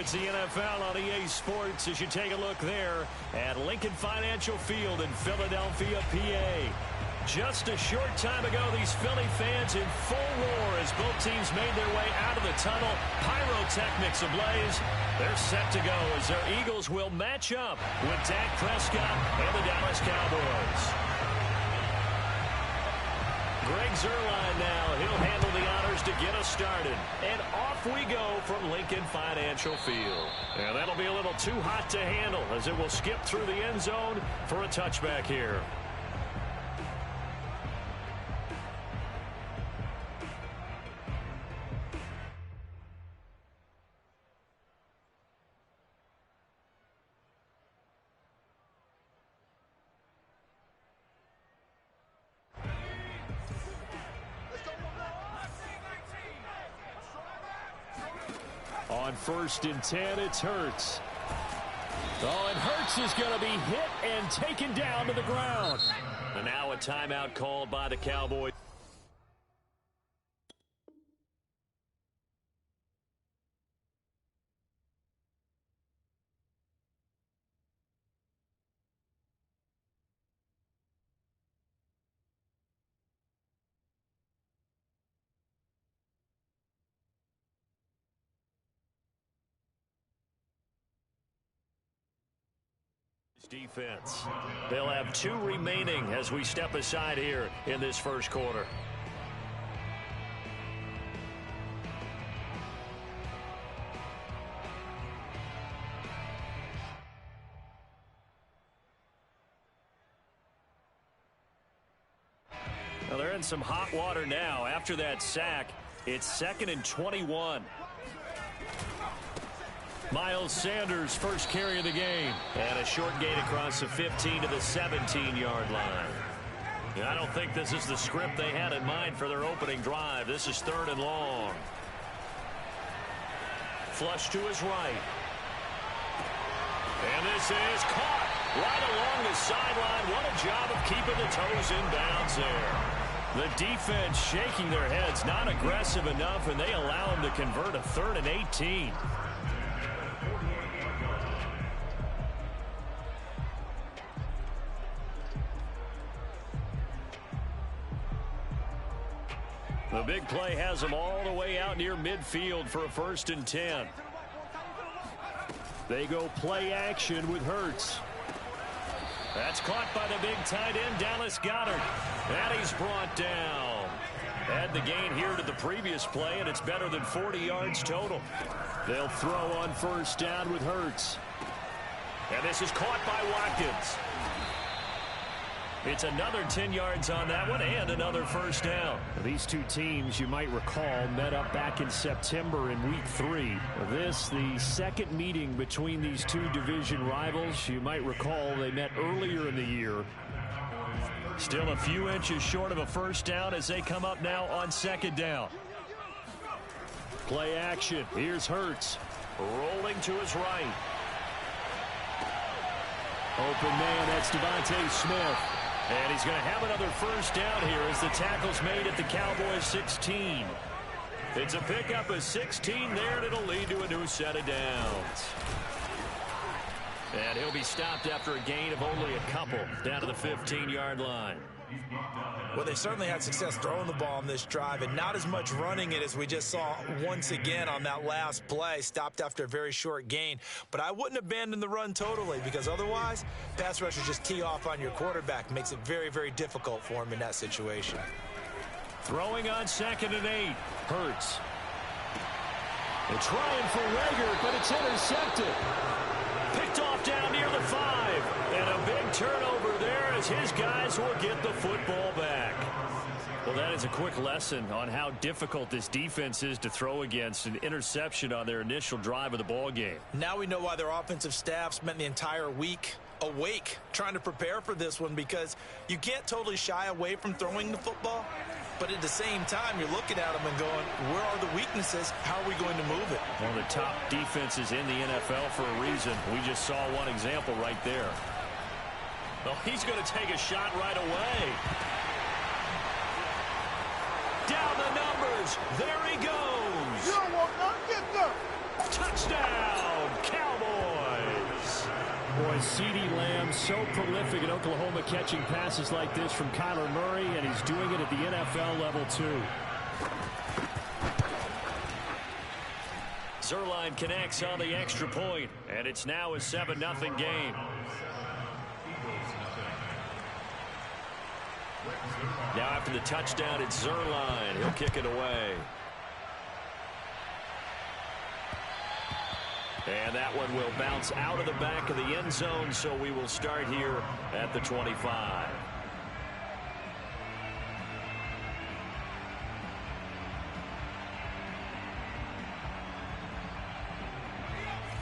It's the NFL on EA Sports as you take a look there at Lincoln Financial Field in Philadelphia, PA. Just a short time ago, these Philly fans in full roar as both teams made their way out of the tunnel. Pyrotechnics ablaze. They're set to go as their Eagles will match up with Dak Prescott and the Dallas Cowboys. Greg Zuerlein now. He'll handle the honors to get us started. And off we go from Lincoln Financial Field. And that'll be a little too hot to handle as it will skip through the end zone for a touchback here. On 1st and 10, it's Hurts. Oh, and Hurts is going to be hit and taken down to the ground. And now a timeout called by the Cowboys. Defense. They'll have 2 remaining as we step aside here in this first quarter. Well, they're in some hot water now. After that sack, it's 2nd and 21. Miles Sanders first carry of the game. And a short gain across the 15 to the 17-yard line. I don't think this is the script they had in mind for their opening drive. This is 3rd and long. Flush to his right. And this is caught right along the sideline. What a job of keeping the toes in bounds there. The defense shaking their heads, not aggressive enough, and they allow them to convert a 3rd and 18. The big play has them all the way out near midfield for a 1st and 10. They go play action with Hurts. That's caught by the big tight end, Dallas Goedert. And he's brought down. Add the gain here to the previous play, and it's better than 40 yards total. They'll throw on 1st down with Hurts. And this is caught by Watkins. It's another 10 yards on that one and another 1st down. These two teams, you might recall, met up back in September in Week 3. This, the second meeting between these two division rivals. You might recall they met earlier in the year. Still a few inches short of a 1st down as they come up now on 2nd down. Play action. Here's Hurts. Rolling to his right. Open man, that's Devontae Smith. And he's going to have another 1st down here as the tackle's made at the Cowboys 16. It's a pickup of 16 there, and it'll lead to a new set of downs. And he'll be stopped after a gain of only a couple down to the 15-yard line. Well, they certainly had success throwing the ball on this drive and not as much running it as we just saw once again on that last play. Stopped after a very short gain. But I wouldn't abandon the run totally because otherwise, pass rushers just tee off on your quarterback. Makes it very, very difficult for him in that situation. Throwing on 2nd and 8. Hurts. They're trying for Reagor, but it's intercepted. Picked off down near the 5. And a big turnover there as his guys will get the football back. Well, that is a quick lesson on how difficult this defense is to throw against. An interception on their initial drive of the ball game. Now we know why their offensive staff spent the entire week awake trying to prepare for this one, because you can't totally shy away from throwing the football. But at the same time, you're looking at them and going, where are the weaknesses? How are we going to move it? One of the top defenses in the NFL for a reason. We just saw one example right there. Well, he's going to take a shot right away. Down the numbers. There he goes. You don't want none, get them. Touchdown, Cowboys. Boy, CeeDee Lamb so prolific in Oklahoma catching passes like this from Kyler Murray, and he's doing it at the NFL level too. Zuerlein connects on the extra point, and it's now a 7-0 game. Now after the touchdown, it's Zuerlein. He'll kick it away. And that one will bounce out of the back of the end zone, so we will start here at the 25.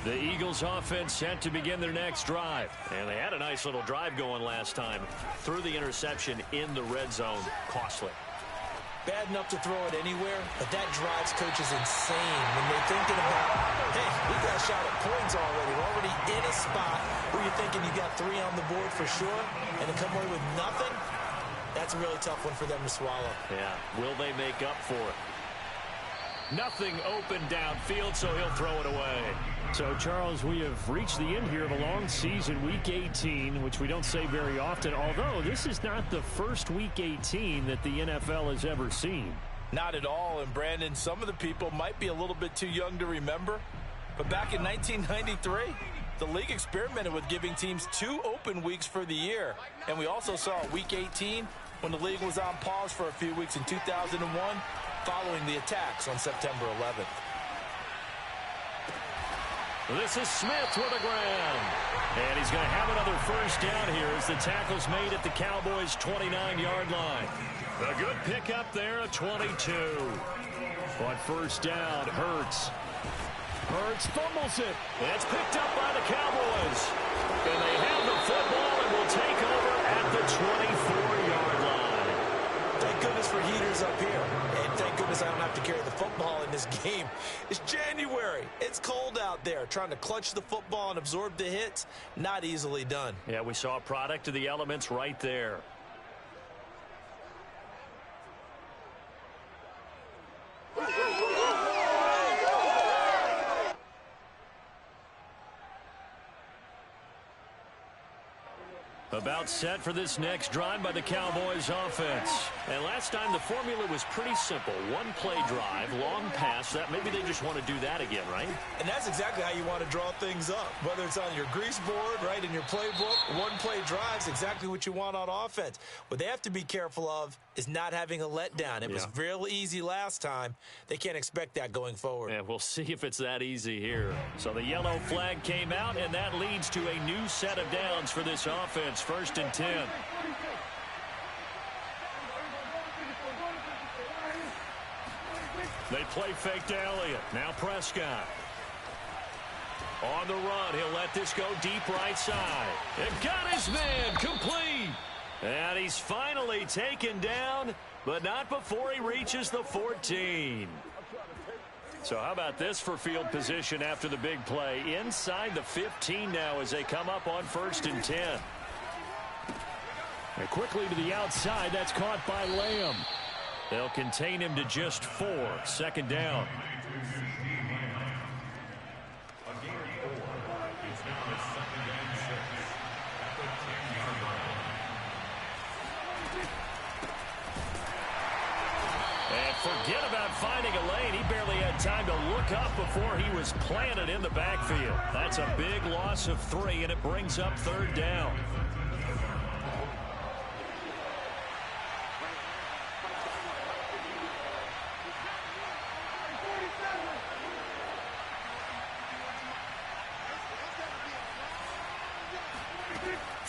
The Eagles offense set to begin their next drive. And they had a nice little drive going last time. Threw the interception in the red zone. Costly. Bad enough to throw it anywhere, but that drives coaches insane when they're thinking about, hey, we got a shot at points already. We're already in a spot where you're thinking you got 3 on the board for sure, and to come away with nothing, that's a really tough one for them to swallow. Yeah, will they make up for it? Nothing open downfield, so he'll throw it away. So, Charles, we have reached the end here of a long season, Week 18, which we don't say very often, although this is not the first Week 18 that the NFL has ever seen. Not at all, and Brandon, some of the people might be a little bit too young to remember, but back in 1993, the league experimented with giving teams 2 open weeks for the year, and we also saw Week 18 when the league was on pause for a few weeks in 2001 following the attacks on September 11th. This is Smith with a ground. And he's going to have another first down here as the tackle's made at the Cowboys' 29-yard line. A good pickup there at 22. On first down, Hurts. Hurts fumbles it. It's picked up by the Cowboys. And they have the football and will take over at the 24-yard line. Thank goodness for heaters up here. And thank goodness I don't have to carry the football in this game. It's January. It's cold out there. Trying to clutch the football and absorb the hits, not easily done. Yeah, we saw a product of the elements right there. About set for this next drive by the Cowboys offense. And last time the formula was pretty simple. 1-play drive, long pass. That maybe they just want to do that again, right? And that's exactly how you want to draw things up. Whether it's on your grease board, right, in your playbook, 1-play drives, exactly what you want on offense. What they have to be careful of is not having a letdown. It was real easy last time. They can't expect that going forward. And we'll see if it's that easy here. So the yellow flag came out, and that leads to a new set of downs for this offense. 1st and 10. They play fake to Elliott. Now Prescott. On the run, he'll let this go deep right side. And got his man complete. And he's finally taken down, but not before he reaches the 14. So how about this for field position after the big play? Inside the 15 now as they come up on 1st and 10. And quickly to the outside, that's caught by Lamb. They'll contain him to just 4. 2nd down. And forget about finding a lane. He barely had time to look up before he was planted in the backfield. That's a big loss of 3, and it brings up 3rd down.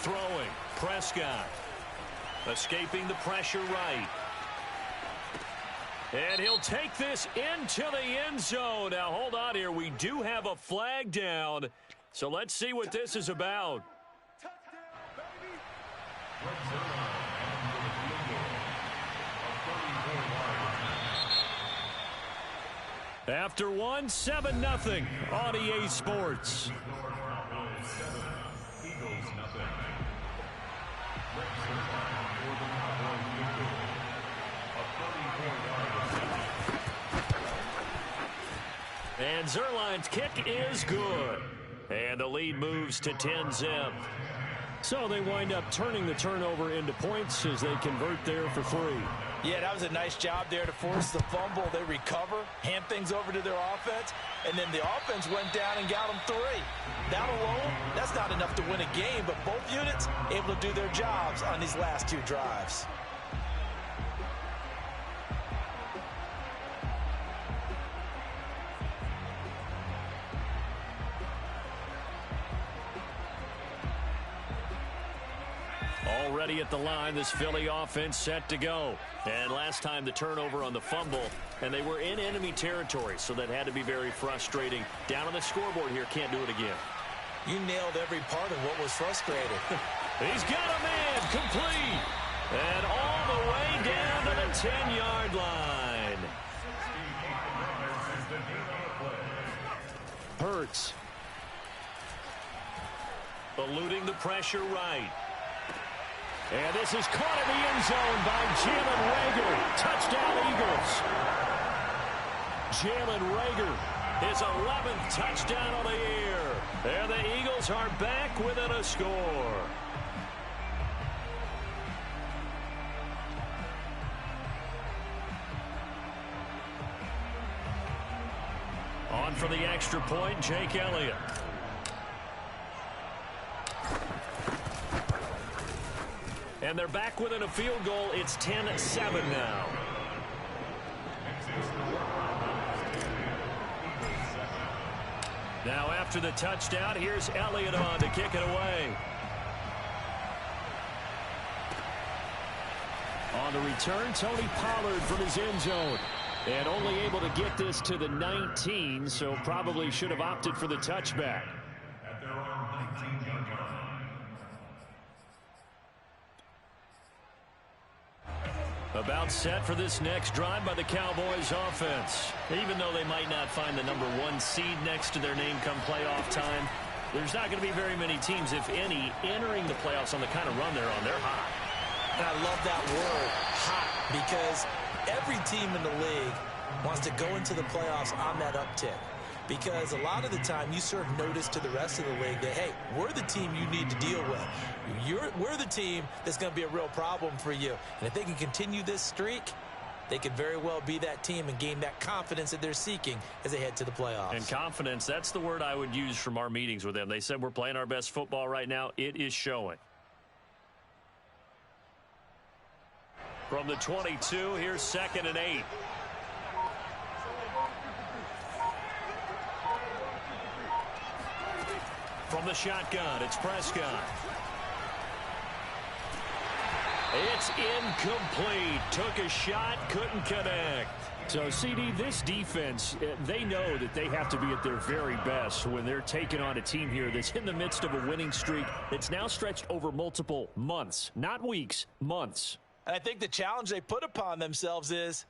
Throwing, Prescott. Escaping the pressure right. And he'll take this into the end zone. Now, hold on here. We do have a flag down. So let's see what this is about. After 1, 7-0 on EA Sports. And Zuerlein's kick is good. And the lead moves to 10-zip. So they wind up turning the turnover into points as they convert there for 3. Yeah, that was a nice job there to force the fumble. They recover, hand things over to their offense, and then the offense went down and got them 3. That alone, that's not enough to win a game, but both units able to do their jobs on these last 2 drives. Already at the line, this Philly offense set to go. And last time the turnover on the fumble, and they were in enemy territory, so that had to be very frustrating. Down on the scoreboard here, can't do it again. You nailed every part of what was frustrating. He's got a man complete. And all the way down to the 10-yard line. Hurts. Eluding the pressure right. And this is caught in the end zone by Jalen Reagor. Touchdown, Eagles. Jalen Reagor, his 11th touchdown of the year. And the Eagles are back within a score. On for the extra point, Jake Elliott. And they're back within a field goal. It's 10-7 now. Now after the touchdown, here's Elliott on to kick it away. On the return, Tony Pollard from his end zone. And only able to get this to the 19, so probably should have opted for the touchback. About set for this next drive by the Cowboys offense. Even though they might not find the number 1 seed next to their name come playoff time, there's not going to be very many teams, if any, entering the playoffs on the kind of run they're on. They're hot. And I love that word, hot, because every team in the league wants to go into the playoffs on that uptick. Because a lot of the time you serve notice to the rest of the league that, hey, we're the team you need to deal with. We're the team that's going to be a real problem for you. And if they can continue this streak, they could very well be that team and gain that confidence that they're seeking as they head to the playoffs. And confidence, that's the word I would use from our meetings with them. They said we're playing our best football right now. It is showing. From the 22, here's 2nd and 8. From the shotgun, it's Prescott. It's incomplete. Took a shot, couldn't connect. So, CD, this defense, they know that they have to be at their very best when they're taking on a team here that's in the midst of a winning streak that's now stretched over multiple months. Not weeks, months. And I think the challenge they put upon themselves is,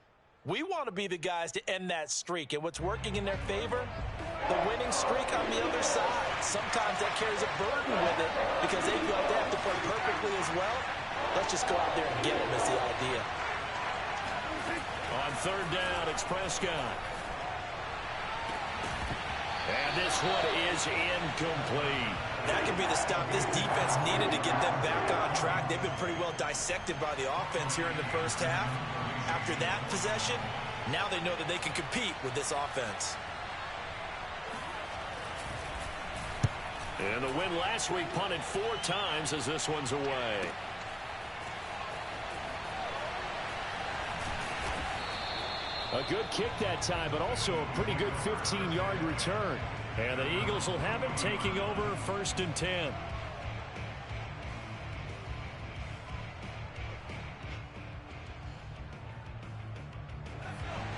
we want to be the guys to end that streak. And what's working in their favor? The winning streak on the other side. Sometimes that carries a burden with it because they feel like they have to play perfectly as well. Let's just go out there and get them is the idea. On 3rd down, it's Prescott. And this one is incomplete. That could be the stop this defense needed to get them back on track. They've been pretty well dissected by the offense here in the first half. After that possession, now they know that they can compete with this offense. And the win last week punted 4 times as this one's away. A good kick that time, but also a pretty good 15-yard return. And the Eagles will have it, taking over 1st and 10.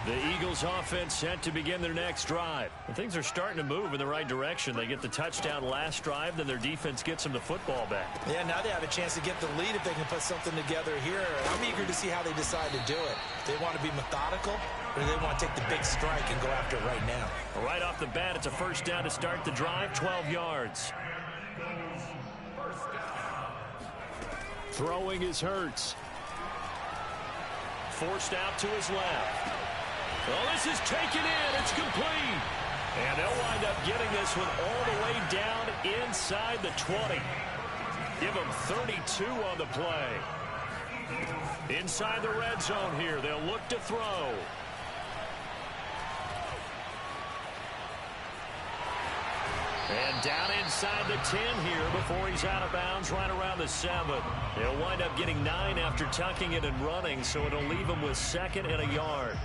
The Eagles offense set to begin their next drive. And things are starting to move in the right direction. They get the touchdown last drive, then their defense gets them the football back. Yeah, now they have a chance to get the lead if they can put something together here. I'm eager to see how they decide to do it. Do they want to be methodical, or do they want to take the big strike and go after it right now? Right off the bat, it's a 1st down to start the drive, 12 yards. Throwing is Hurts. Forced out to his left. Oh, this is taken in. It's complete. And they'll wind up getting this one all the way down inside the 20. Give them 32 on the play. Inside the red zone here, they'll look to throw. And down inside the 10 here before he's out of bounds right around the 7. They'll wind up getting 9 after tucking it and running, so it'll leave him with 2nd and a yard.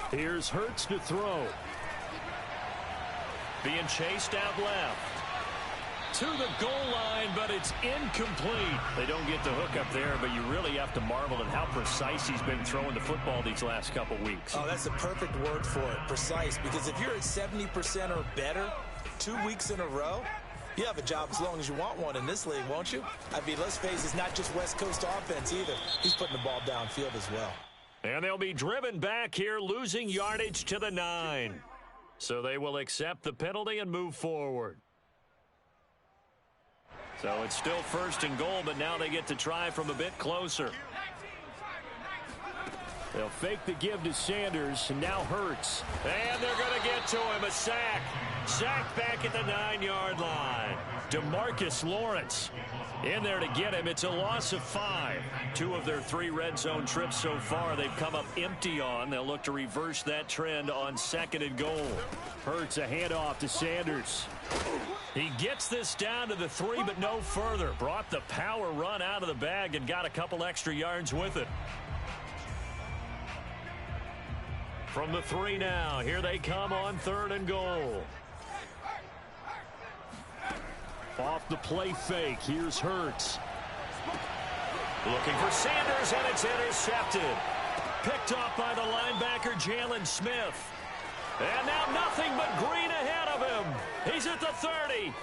Here's Hurts to throw. Being chased out left. To the goal line, but it's incomplete. They don't get the hook up there, but you really have to marvel at how precise he's been throwing the football these last couple weeks. Oh, that's a perfect word for it, precise, because if you're at 70% or better 2 weeks in a row, you have a job as long as you want one in this league, won't you? I mean, let's face it, it's not just West Coast offense either. He's putting the ball downfield as well. And they'll be driven back here, losing yardage to the 9. So they will accept the penalty and move forward. So it's still 1st and goal, but now they get to try from a bit closer. They'll fake the give to Sanders, and now Hurts. And they're going to get to him, a sack. Sack back at the 9-yard line. DeMarcus Lawrence in there to get him. It's a loss of 5. 2 of their 3 red zone trips so far they've come up empty on. They'll look to reverse that trend on 2nd and goal. Hurts a handoff to Sanders. He gets this down to the 3, but no further. Brought the power run out of the bag and got a couple extra yards with it. From the 3 now, here they come on 3rd and goal. Off the play fake, here's Hurts. Looking for Sanders, and it's intercepted. Picked off by the linebacker, Jalen Smith. And now nothing but green ahead of him. He's at the 30.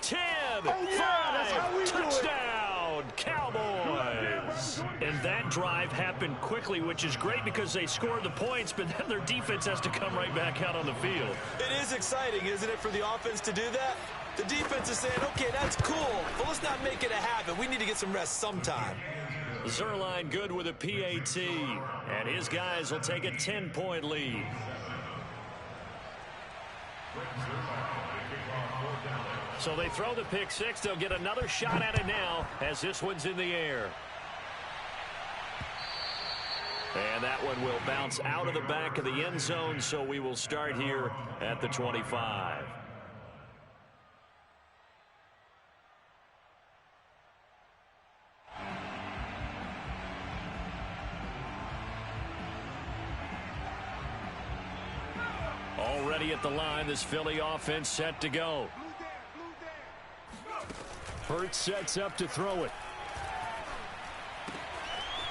10, 5, touchdown, Cowboys. And that drive happened quickly, which is great because they scored the points, but then their defense has to come right back out on the field. It is exciting, isn't it, for the offense to do that? The defense is saying, okay, that's cool, but let's not make it a habit. We need to get some rest sometime. Zuerlein good with a PAT, and his guys will take a 10-point lead. So they throw the pick 6. They'll get another shot at it now as this one's in the air. And that one will bounce out of the back of the end zone, so we will start here at the 25. Already at the line, this Philly offense set to go. Hurts sets up to throw it.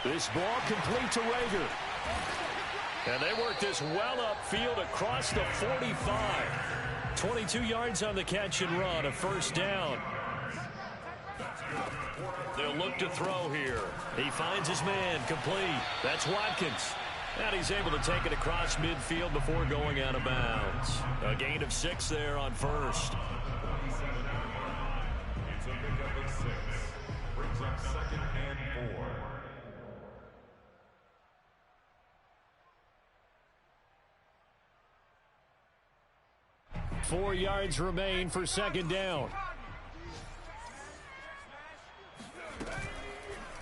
This ball complete to Reagor. And they work this well upfield across the 45. 22 yards on the catch and run, a 1st down. They'll look to throw here. He finds his man, complete. That's Watkins. And he's able to take it across midfield before going out of bounds. A gain of 6 there on 1st. It's a pickup of 6. Brings up 2nd and 4. 4 yards remain for 2nd down.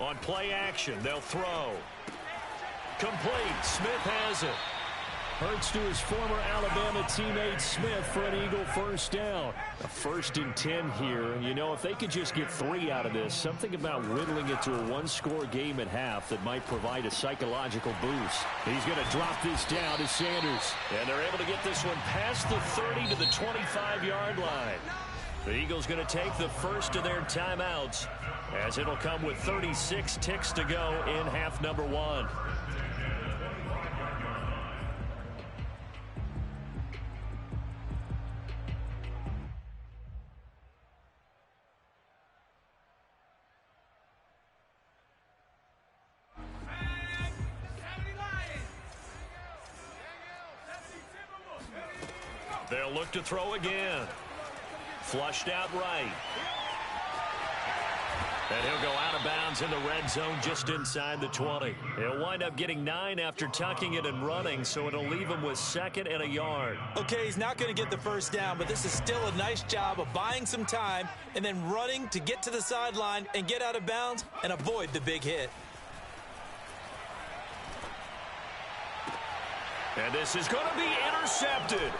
On play action, they'll throw. Complete. Smith has it. Hurts to his former Alabama teammate Smith for an Eagle 1st down. A 1st and 10 here. And, you know, if they could just get 3 out of this, something about whittling it to a 1-score game at half that might provide a psychological boost. He's going to drop this down to Sanders. And they're able to get this one past the 30 to the 25-yard line. The Eagles going to take the first of their timeouts as it'll come with 36 ticks to go in half number 1. They'll look to throw again. Flushed out right. And he'll go out of bounds in the red zone just inside the 20. He'll wind up getting 9 after tucking it and running, so it'll leave him with 2nd and a yard. Okay, he's not going to get the first down, but this is still a nice job of buying some time and then running to get to the sideline and get out of bounds and avoid the big hit. And this is going to be intercepted.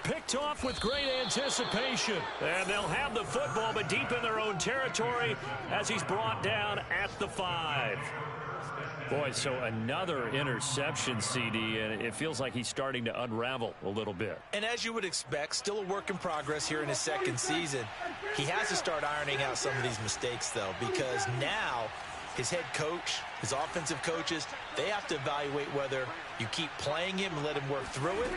Picked off with great anticipation. And they'll have the football, but deep in their own territory as he's brought down at the 5. Boy, so another interception, CD, and it feels like he's starting to unravel a little bit. And as you would expect, still a work in progress here in his 2nd season. He has to start ironing out some of these mistakes, though, because now his head coach, his offensive coaches, they have to evaluate whether you keep playing him and let him work through it,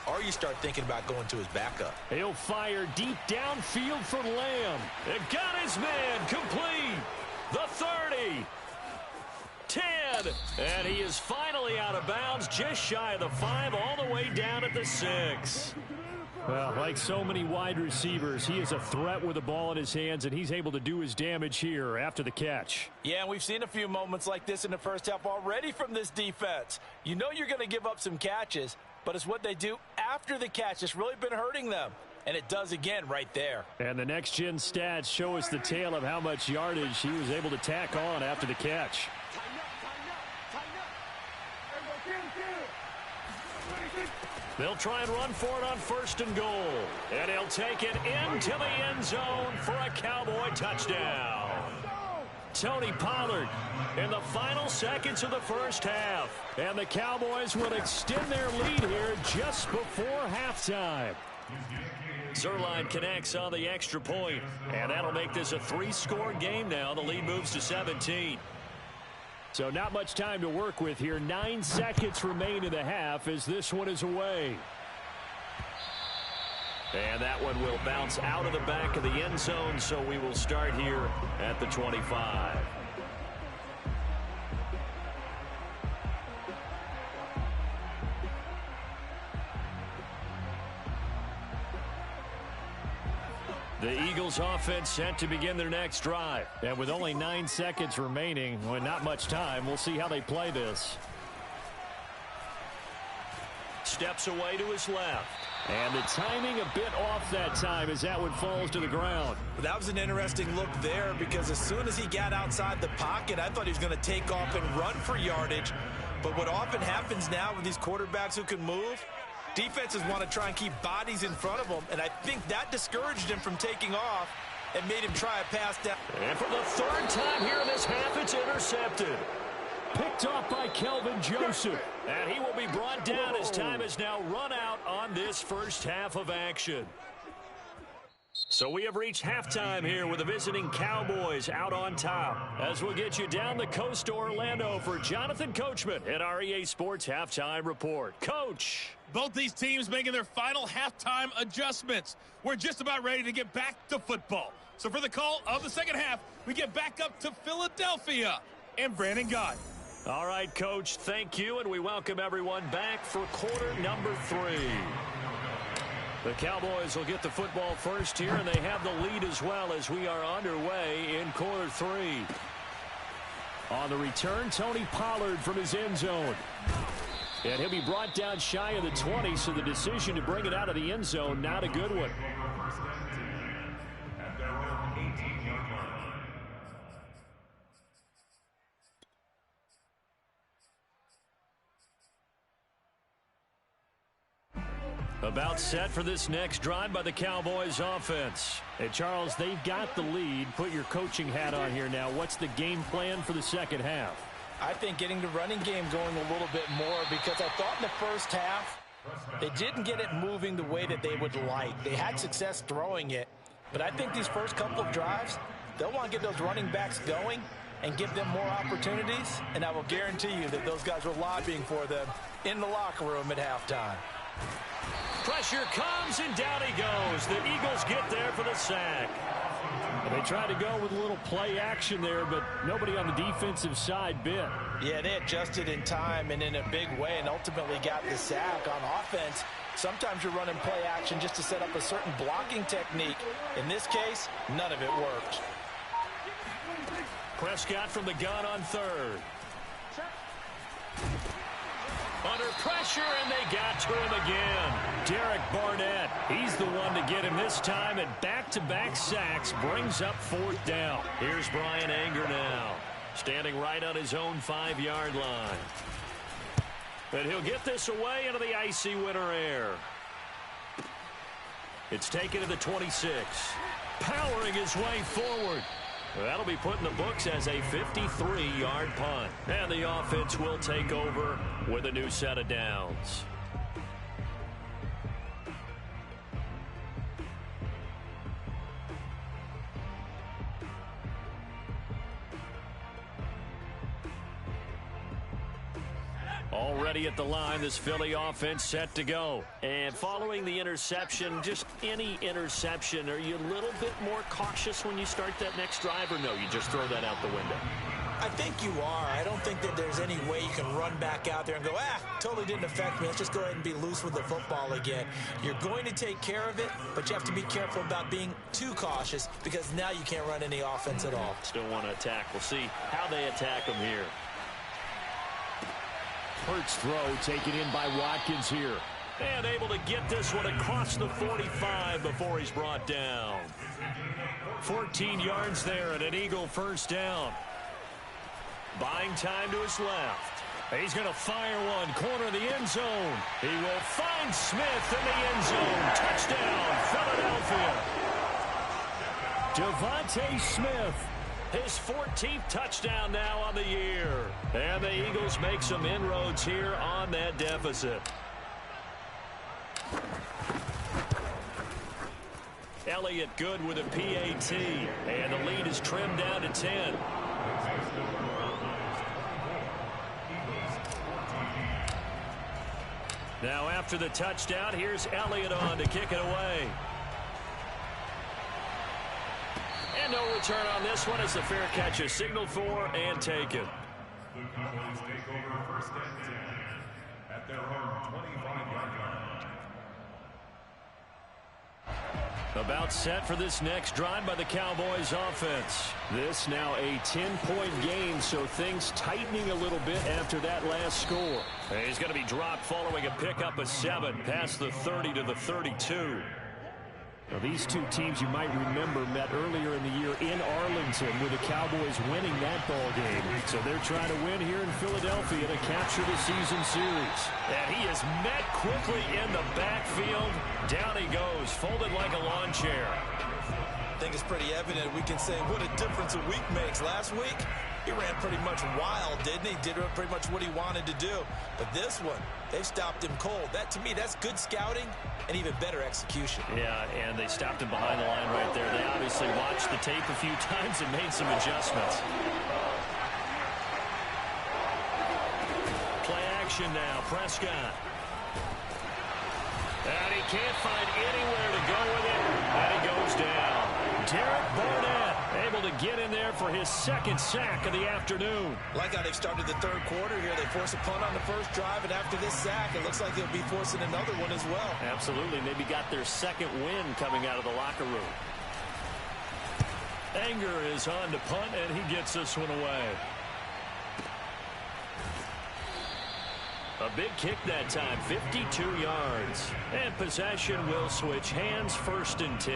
or you start thinking about going to his backup. He'll fire deep downfield for Lamb. It got his man complete. The 30. 10. And he is finally out of bounds, just shy of the 5, all the way down at the 6. Well, like so many wide receivers, he is a threat with the ball in his hands, and he's able to do his damage here after the catch. Yeah, and we've seen a few moments like this in the first half already from this defense. You know you're going to give up some catches, but it's what they do after the catch that's really been hurting them. And it does again right there. And the next-gen stats show us the tale of how much yardage he was able to tack on after the catch. They'll try and run for it on 1st and goal. And he'll take it into the end zone for a Cowboy touchdown. Tony Pollard in the final seconds of the first half. And the Cowboys will extend their lead here just before halftime. Zuerlein connects on the extra point, and that'll make this a 3-score game now. The lead moves to 17. So not much time to work with here. 9 seconds remain in the half as this one is away. And that one will bounce out of the back of the end zone, so we will start here at the 25. The Eagles offense set to begin their next drive. And with only 9 seconds remaining, well, not much time, we'll see how they play this. Steps away to his left. And the timing a bit off that time as that one falls to the ground. That was an interesting look there because as soon as he got outside the pocket, I thought he was going to take off and run for yardage. But what often happens now with these quarterbacks who can move, defenses want to try and keep bodies in front of them, and I think that discouraged him from taking off and made him try a pass down. And for the 3rd time here in this half, it's intercepted. Picked off by Kelvin Joseph. And he will be brought down as time is now run out on this first half of action. So we have reached halftime here with the visiting Cowboys out on top. As we'll get you down the coast to Orlando for Jonathan Coachman at our EA Sports Halftime Report. Coach. Both these teams making their final halftime adjustments. We're just about ready to get back to football. So for the call of the second half, we get back up to Philadelphia and Brandon Gott. All right, Coach, thank you, and we welcome everyone back for quarter number 3. The Cowboys will get the football first here, and they have the lead as well as we are underway in quarter 3. On the return, Tony Pollard from his end zone. And he'll be brought down shy of the 20, so the decision to bring it out of the end zone, not a good one. About set for this next drive by the Cowboys offense. Hey, Charles, they've got the lead. Put your coaching hat on here now. What's the game plan for the second half? I think getting the running game going a little bit more because I thought in the first half they didn't get it moving the way that they would like. They had success throwing it, but I think these first couple of drives, they'll want to get those running backs going and give them more opportunities, and I will guarantee you that those guys were lobbying for them in the locker room at halftime. Pressure comes, and down he goes. The Eagles get there for the sack. They tried to go with a little play action there, but nobody on the defensive side bit. Yeah, they adjusted in time and in a big way and ultimately got the sack. On offense, sometimes you're running play action just to set up a certain blocking technique. In this case, none of it worked. Prescott from the gun on third. Under pressure, and they got to him again. Derek Barnett, he's the one to get him this time, and back-to-back sacks brings up fourth down. Here's Bryan Anger now, standing right on his own 5-yard line. But he'll get this away into the icy winter air. It's taken to the 26, powering his way forward. That'll be put in the books as a 53-yard punt. And the offense will take over with a new set of downs. Already at the line, this Philly offense set to go. And following the interception, just any interception, are you a little bit more cautious when you start that next drive, or no, you just throw that out the window? I think you are. I don't think that there's any way you can run back out there and go, totally didn't affect me. Let's just go ahead and be loose with the football again. You're going to take care of it, but you have to be careful about being too cautious because now you can't run any offense at all. Still want to attack. We'll see how they attack them here. Hurts throw taken in by Watkins here. And able to get this one across the 45 before he's brought down. 14 yards there and an Eagle first down. Buying time to his left. He's going to fire one. Corner of the end zone. He will find Smith in the end zone. Touchdown, Philadelphia. Devontae Smith. His 14th touchdown now on the year. And the Eagles make some inroads here on that deficit. Elliott good with a PAT. And the lead is trimmed down to 10. Now after the touchdown, here's Elliott on to kick it away. And no return on this one as the fair catch is signaled for and taken. The Cowboys take over first and 10 at their own 25-yard line. About set for this next drive by the Cowboys offense. This now a 10-point game, so things tightening a little bit after that last score. He's going to be dropped following a pickup of 7 past the 30 to the 32. Now, these two teams, you might remember, met earlier in the year in Arlington with the Cowboys winning that ball game. So they're trying to win here in Philadelphia to capture the season series. And he is met quickly in the backfield. Down he goes, folded like a lawn chair. I think it's pretty evident. We can say what a difference a week makes. Last week, he ran pretty much wild, didn't he? Did pretty much what he wanted to do. But this one, they stopped him cold. That, to me, that's good scouting and even better execution. Yeah, and they stopped him behind the line right there. They obviously watched the tape a few times and made some adjustments. Play action now, Prescott. And he can't find anywhere to go with it, and he goes down. Derek Barnett able to get in there for his second sack of the afternoon. Like how they've started the third quarter here. They force a punt on the first drive, and after this sack, it looks like they'll be forcing another one as well. Absolutely. Maybe got their second win coming out of the locker room. Anger is on to punt, and he gets this one away. A big kick that time, 52 yards. And possession will switch hands, first and 10.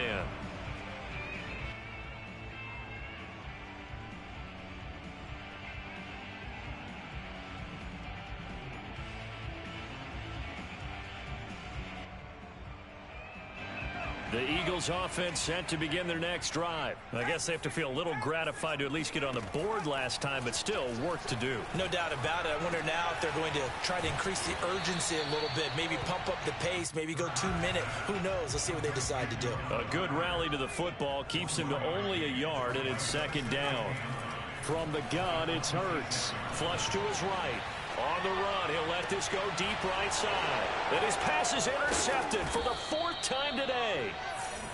The Eagles offense set to begin their next drive. I guess they have to feel a little gratified to at least get on the board last time, but still work to do. No doubt about it. I wonder now if they're going to try to increase the urgency a little bit, maybe pump up the pace, maybe go 2 minute. Who knows? Let's see what they decide to do. A good rally to the football keeps him to only a yard, and it's second down. From the gun, it's Hurts. Flush to his right. On the run, he'll let this go deep right side. And his pass is intercepted for the 4th time today.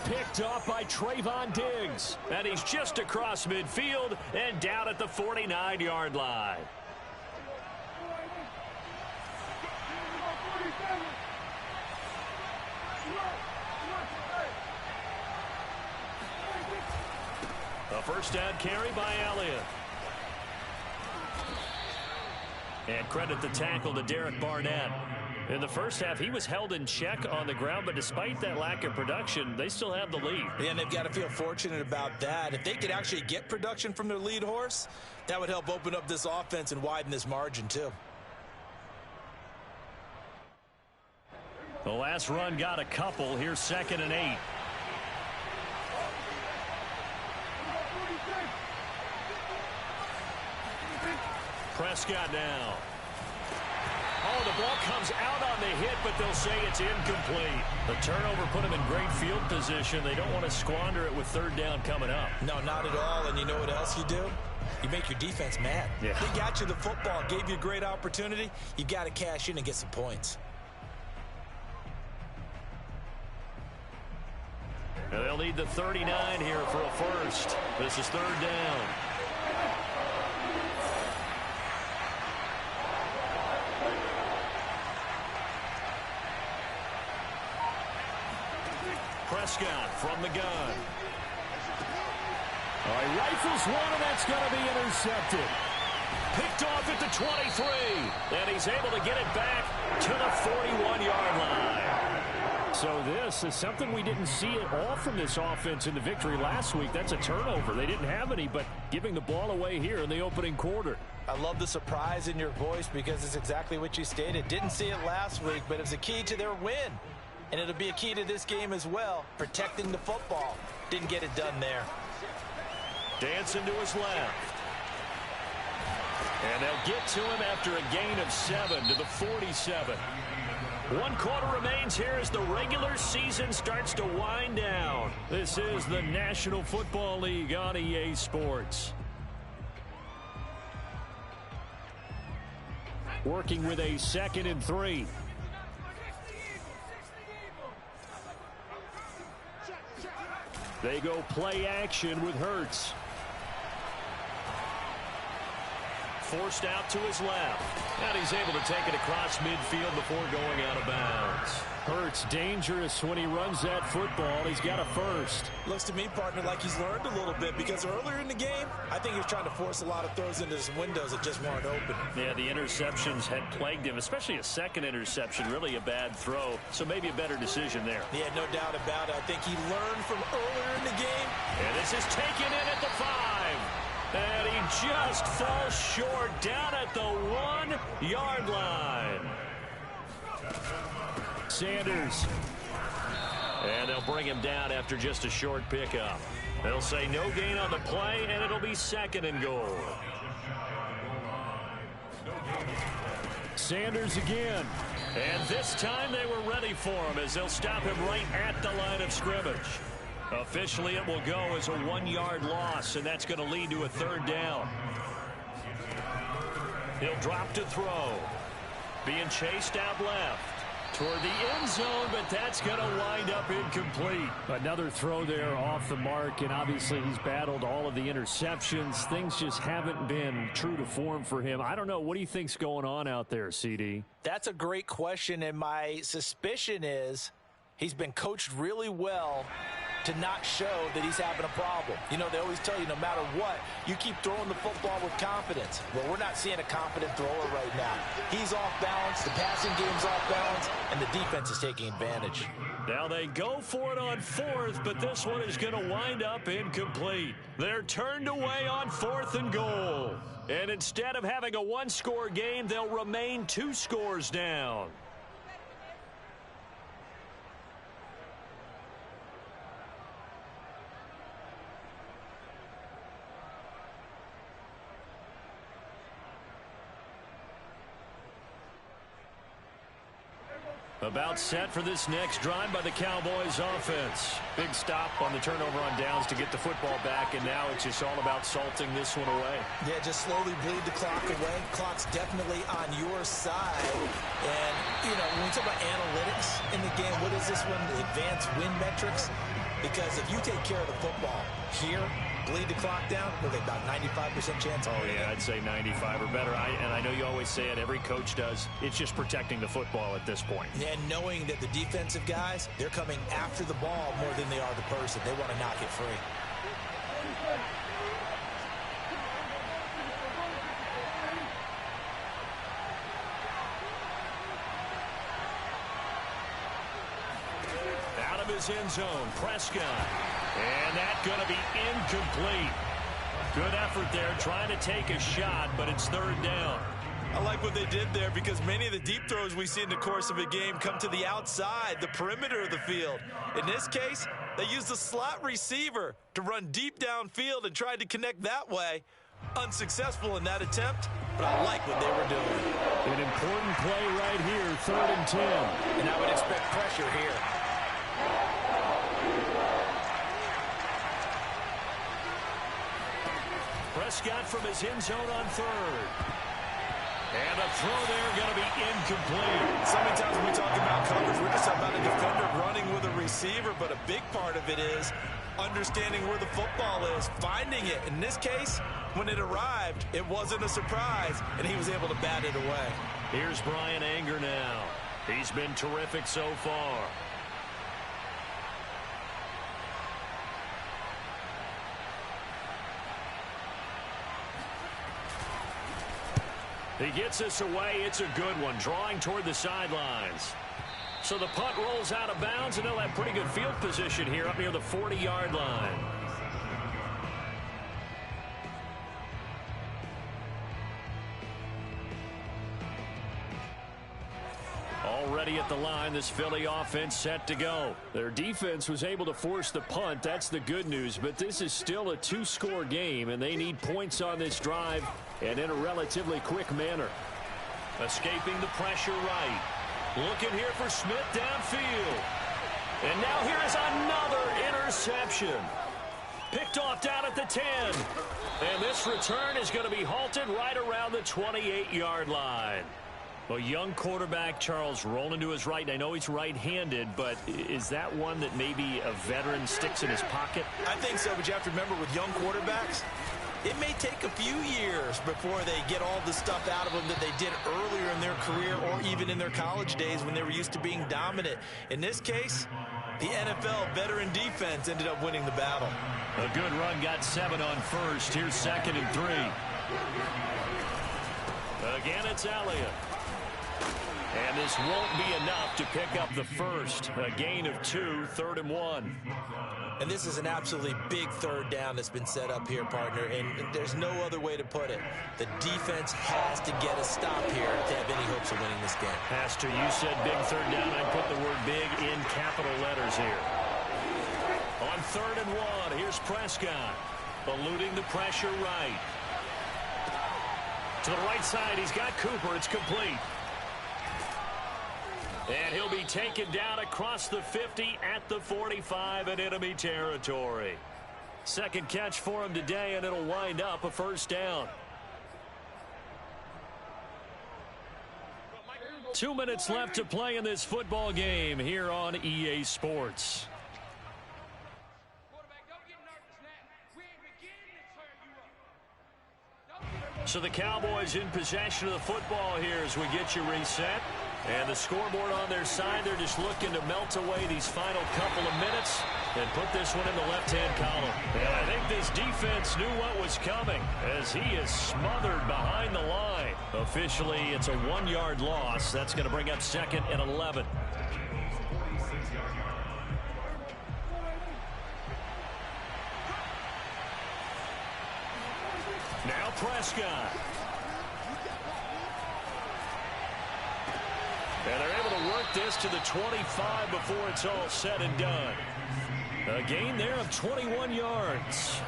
picked off by Trayvon Diggs. And he's just across midfield and down at the 49-yard line. A first down carry by Elliott. And credit the tackle to Derek Barnett. In the first half, he was held in check on the ground, but despite that lack of production, they still have the lead. Yeah, and they've got to feel fortunate about that. If they could actually get production from their lead horse, that would help open up this offense and widen this margin, too. The last run got a couple. Here's 2nd and 8. Prescott now. Oh, the ball comes out on the hit, but they'll say it's incomplete. The turnover put them in great field position. They don't want to squander it with 3rd down coming up. No, not at all. And you know what else you do? You make your defense mad. Yeah. They got you the football, gave you a great opportunity. You got to cash in and get some points. And they'll need the 39 here for a first. This is 3rd down. Prescott from the gun. All right, rifles one, and that's going to be intercepted. Picked off at the 23, and he's able to get it back to the 41-yard line. So this is something we didn't see at all from this offense in the victory last week. That's a turnover. They didn't have any, but giving the ball away here in the opening quarter. I love the surprise in your voice because it's exactly what you stated. Didn't see it last week, but it's a key to their win. And it'll be a key to this game as well, protecting the football. Didn't get it done there. Dancing to his left. And they'll get to him after a gain of 7 to the 47. 1 quarter remains here as the regular season starts to wind down. This is the National Football League on EA Sports. Working with a 2nd and 3. They go play action with Hurts. Forced out to his left. And he's able to take it across midfield before going out of bounds. Hurts dangerous when he runs that football. He's got a first. Looks to me, partner, like he's learned a little bit because earlier in the game, I think he was trying to force a lot of throws into some windows that just weren't open. Yeah, the interceptions had plagued him, especially a second interception, really a bad throw. So maybe a better decision there. Yeah, no doubt about it. I think he learned from earlier in the game. And this is taken in at the 5. And he just falls short down at the 1-yard line. Sanders. And they'll bring him down after just a short pickup. They'll say no gain on the play, and it'll be 2nd and goal. Sanders again. And this time they were ready for him as they'll stop him right at the line of scrimmage. Officially, it will go as a 1-yard loss, and that's going to lead to a 3rd down. He'll drop to throw. Being chased out left toward the end zone, but that's going to wind up incomplete. Another throw there off the mark, and obviously he's battled all of the interceptions. Things just haven't been true to form for him. I don't know. What do you think's going on out there, CD? That's a great question, and my suspicion is he's been coached really well to not show that he's having a problem. You know, they always tell you no matter what, you keep throwing the football with confidence. Well, we're not seeing a confident thrower right now. He's off balance, the passing game's off balance, and the defense is taking advantage. Now they go for it on 4th, but this one is going to wind up incomplete. They're turned away on 4th and goal. And instead of having a 1-score game, they'll remain 2 scores down. About set for this next drive by the Cowboys offense. Big stop on the turnover on downs to get the football back, and now it's just all about salting this one away. Yeah, just slowly bleed the clock away. Clock's definitely on your side. And, you know, when we talk about analytics in the game, what is this one? The advanced win metrics? Because if you take care of the football here, bleed the clock down, with about 95% chance. Oh, yeah, I'd say 95 or better. And I know you always say it, every coach does. It's just protecting the football at this point. And knowing that the defensive guys, they're coming after the ball more than they are the person. They want to knock it free. Out of his end zone, Prescott. And that's going to be incomplete. Good effort there, trying to take a shot, but it's third down. I like what they did there because many of the deep throws we see in the course of a game come to the outside, the perimeter of the field. In this case, they used the slot receiver to run deep downfield and tried to connect that way. Unsuccessful in that attempt, but I like what they were doing. An important play right here, 3rd and 10. And I would expect pressure here. Prescott from his end zone on 3rd. And a throw there going to be incomplete. So many times when we talk about coverage, we're just talking about a defender running with a receiver, but a big part of it is understanding where the football is, finding it. In this case, when it arrived, it wasn't a surprise, and he was able to bat it away. Here's Bryan Anger now. He's been terrific so far. He gets this away. It's a good one, drawing toward the sidelines. So the punt rolls out of bounds, and they'll have pretty good field position here up near the 40-yard line. Already at the line, this Philly offense set to go. Their defense was able to force the punt. That's the good news, but this is still a 2-score game, and they need points on this drive and in a relatively quick manner. Escaping the pressure right. Looking here for Smith downfield. And now here is another interception. Picked off down at the 10. And this return is going to be halted right around the 28-yard line. A young quarterback, Charles, rolling to his right. I know he's right-handed, but is that one that maybe a veteran sticks in his pocket? I think so, but you have to remember with young quarterbacks, it may take a few years before they get all the stuff out of them that they did earlier in their career or even in their college days when they were used to being dominant. In this case, the NFL veteran defense ended up winning the battle. A good run, got 7 on first. Here's 2nd and 3. Again, it's Elliott. And this won't be enough to pick up the first. A gain of 2, 3rd and 1. And this is an absolutely big third down that's been set up here, partner, and there's no other way to put it. The defense has to get a stop here to have any hopes of winning this game. Has to. You said big third down. I put the word big in capital letters here. On 3rd and 1, here's Prescott. Eluding the pressure right. To the right side, he's got Cooper. It's complete. And he'll be taken down across the 50 at the 45 in enemy territory. Second catch for him today, and it'll wind up a first down. 2 minutes left to play in this football game here on EA Sports. So the Cowboys in possession of the football here as we get you reset. And the scoreboard on their side, they're just looking to melt away these final couple of minutes and put this one in the left-hand column. And I think this defense knew what was coming as he is smothered behind the line. Officially, it's a 1-yard loss. That's going to bring up 2nd and 11. Now Prescott. And they're able to work this to the 25 before it's all said and done. A gain there of 21 yards.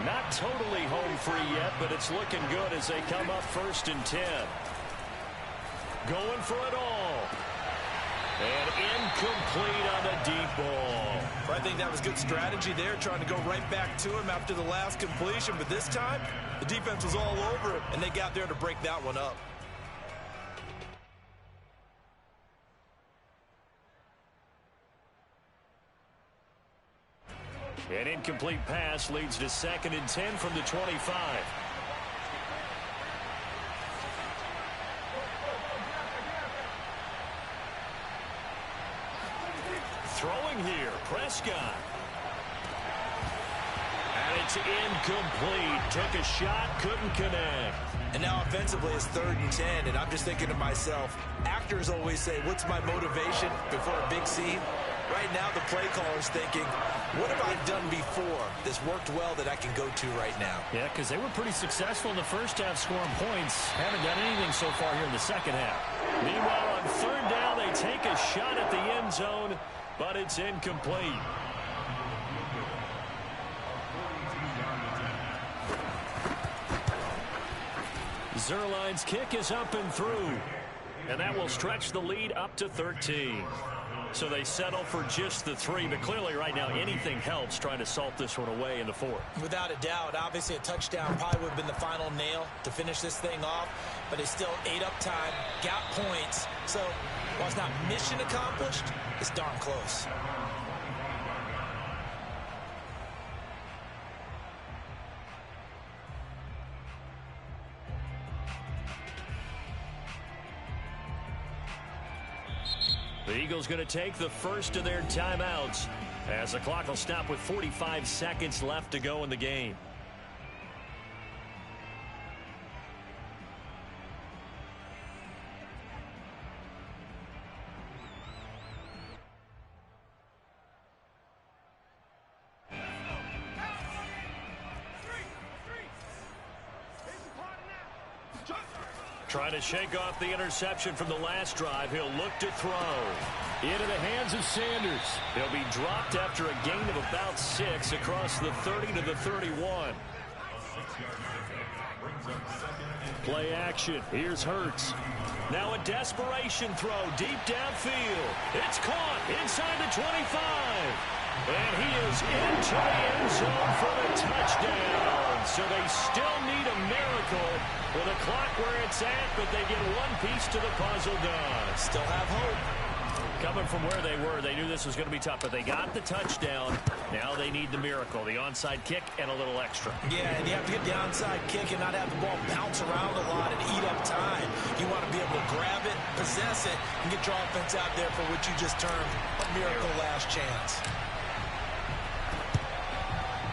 Not totally home free yet, but it's looking good as they come up 1st and 10. Going for it all. And incomplete on the deep ball. I think that was good strategy there, trying to go right back to him after the last completion. But this time, the defense was all over it, and they got there to break that one up. An incomplete pass leads to 2nd and 10 from the 25. Throwing here, Prescott. And it's incomplete. Took a shot, couldn't connect. And now offensively it's 3rd and 10, and I'm just thinking to myself, actors always say, what's my motivation before a big scene? Right now the play caller's thinking, what have I done before that's worked well that I can go to right now? Yeah, because they were pretty successful in the first half scoring points. Haven't done anything so far here in the second half. Meanwhile, on 3rd down, they take a shot at the end zone, but it's incomplete. Zuerlein's kick is up and through, and that will stretch the lead up to 13. So they settle for just the 3, but clearly right now anything helps trying to salt this one away in the 4th. Without a doubt, obviously a touchdown probably would have been the final nail to finish this thing off, but they still ate up time, got points. So while it's not mission accomplished, it's darn close. The Eagles going to take the first of their timeouts as the clock will stop with 45 seconds left to go in the game. Trying to shake off the interception from the last drive. He'll look to throw. Into the hands of Sanders. He'll be dropped after a gain of about 6 across the 30 to the 31. Play action. Here's Hurts. Now a desperation throw deep downfield. It's caught inside the 25. And he is into the end zone for the touchdown. So they still need a miracle with a clock where it's at, but they get one piece to the puzzle done. Still have hope. Coming from where they were, they knew this was going to be tough, but they got the touchdown. Now they need the miracle, the onside kick and a little extra. Yeah, and you have to get the onside kick and not have the ball bounce around a lot and eat up time. You want to be able to grab it, possess it, and get your offense out there for what you just termed a miracle last chance.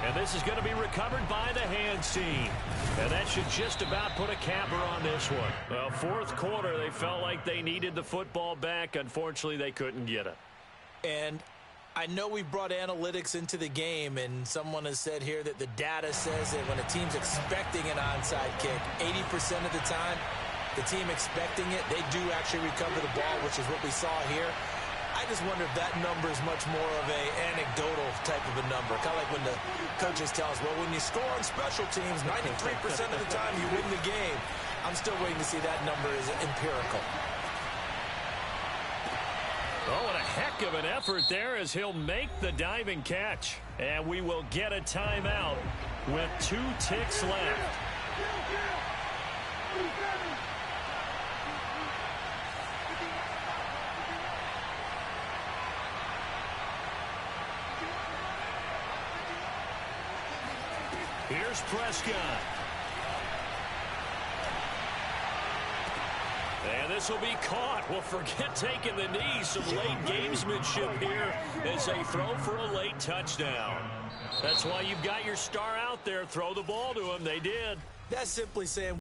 And this is going to be recovered by the hands team. And that should just about put a capper on this one. Well, 4th quarter, they felt like they needed the football back. Unfortunately, they couldn't get it. And I know we brought analytics into the game, and someone has said here that the data says that when a team's expecting an onside kick, 80% of the time, the team expecting it, they do actually recover the ball, which is what we saw here. I just wonder if that number is much more of a anecdotal type of a number. Kind of like when the coaches tell us, well, when you score on special teams, 93% of the time you win the game. I'm still waiting to see that number is empirical. Oh, what a heck of an effort there as he'll make the diving catch. And we will get a timeout with 2 ticks left. Here's Prescott. And this will be caught. Well, forget taking the knee. Some late gamesmanship here as they throw for a late touchdown. That's why you've got your star out there. Throw the ball to him. They did. That's simply saying